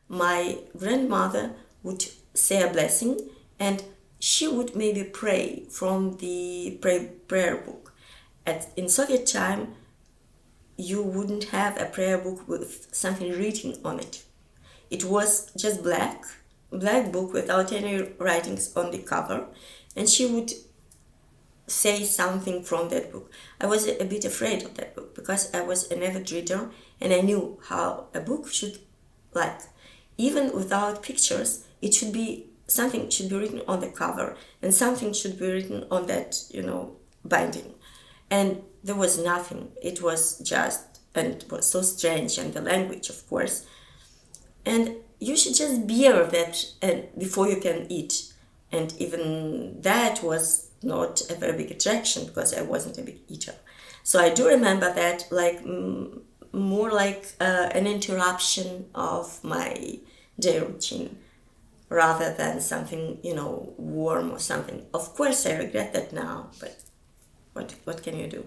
my grandmother would say a blessing, and she would maybe pray from the prayer book. In Soviet time, you wouldn't have a prayer book with something written on it. It was just black book without any writings on the cover, and she would say something from that book. I was a bit afraid of that book because I was an avid reader, and I knew how a book should, like, even without pictures, it should be something should be written on the cover, and something should be written on that, binding. And there was nothing. It was just, and it was so strange, and the language, of course. And you should just bear that and before you can eat. And even that was not a very big attraction because I wasn't a big eater. So I do remember that like more like an interruption of my day routine rather than something, warm or something. Of course, I regret that now, but what can you do?